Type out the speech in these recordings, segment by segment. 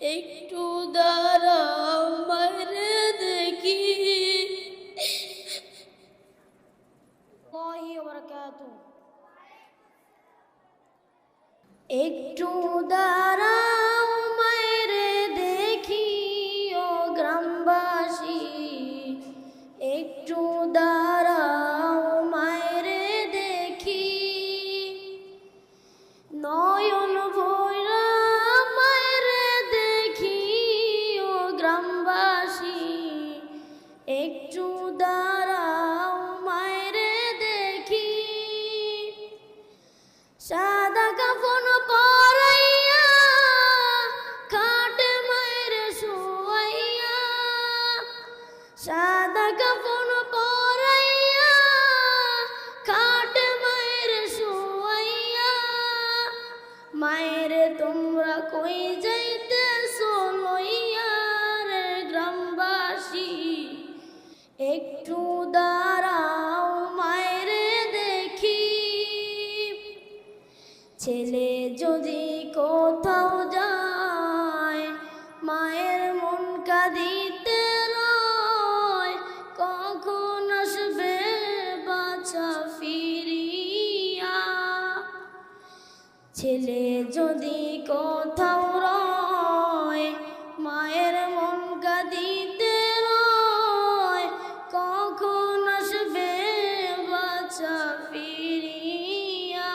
একটু দাঁড়াও মারে দেখি। একটু দাঁড়াও মারে দেখি ও গ্রামবাসী, একটু দাঁড়াও মারে দেখি। নয়ন ভৈরা মারে দেখি ও গ্রামবাসী, একটু দাঁড়াও মারে দেখি। সাদা কাফন পরাইয়া খাটে মায়ের শুয়াইয়া, সাদা কাফন পরাইয়া খাটে মায়ের শুয়াইয়া। মায়ের তোমরা কই যাইতেছো লইয়া রে গ্রামবাসী, একটু দাঁড়াও মায়েরে দেখি। ছেলে যদি কোথাও যায় মায়ের মন কাঁদিতে রয়, কখন আসবে বাছা ফিরিয়া। ছেলে যদি কোথাও রয় মায়ের মন কাঁদিতে রয়, কখন আসবে বাছা ফিরিয়া।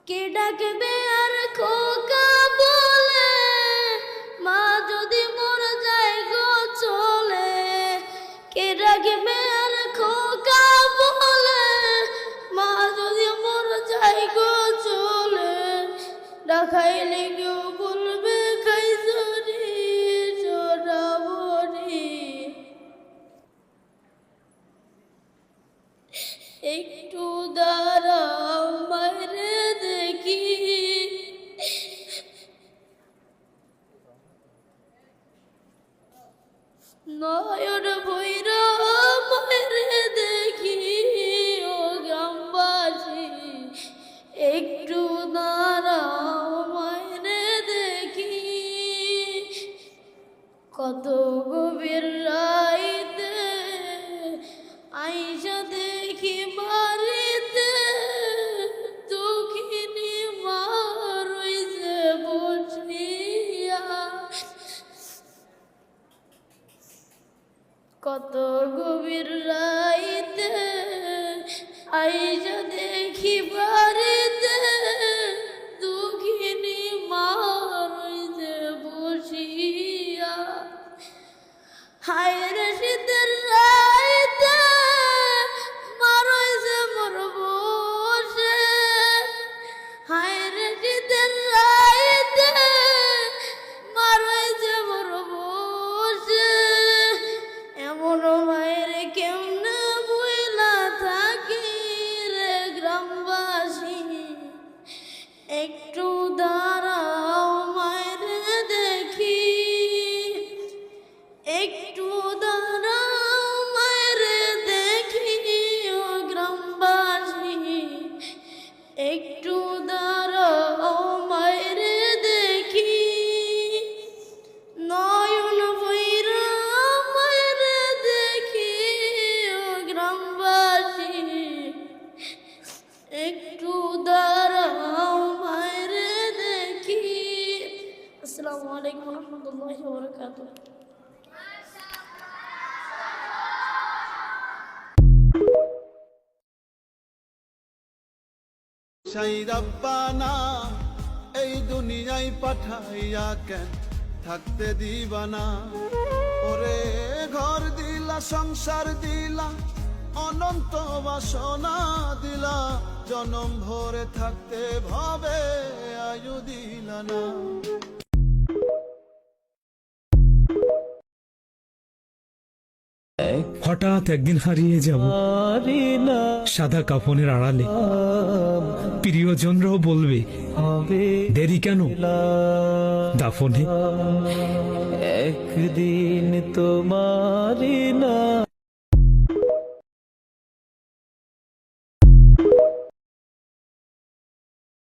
কে ডাকবে আর খোকা বলে মা যদি মর যায় গো চলে। কে ডাকবে আর খোকা বলে মা যদি মর যায় গো চলে। ডাকাইলে কেউ বলবে খাইছরি চোরাবরি। একটু দাঁড়াও মারে দেখি। নয়ন ভৈরা মারে দেখি ও গ্রামবাসী, একটু দাঁড়াও মারে দেখি। কত গভীর রাইতে আইসা দেখি বাড়িতে দুঃখিনী মা রইছে বসিয়া। কত গভীর রাইতে আইসা দেখি বাড়িতে দুঃখিনী মা রইছে বসিয়া। হায় রে শীতের রাইতে মা রইছে মোর বসে। হায় রে শীতের রাইতে মা রইছে মোর বসে। এমন মায়ের কেমনে বইলা থাকি রে গ্রামবাসী, একটু দাঁড়াও মায়ের দেখি। একটু দাঁড়াও মায়ের দেখি ও গ্রামবাসী, একটু দাঁড়াও মায়ের দেখি। নয়ন ভৈরা মায়ের দেখি ও গ্রামবাসী, একটু দাঁড়াও মায়ের দেখি। আসসালামু আলাইকুম রহমতুল্লাহি ওয়া বারাকাতুহু। সাই রব্বানা এই দুনিয়ায় পাঠাইয়া কেন থাকতে দিবানা। ওরে ঘর দিলা সংসার দিলা অনন্ত বাসনা দিলা, জনম ভরে থাকতে ভাবে আয়ু দিলা না। হঠাৎ একদিন হারিয়ে যাব সাদা কাফনের আড়ালে। প্রিয়জনরাও বলবে দেরি কেন দাফনে। একদিন তোমারি না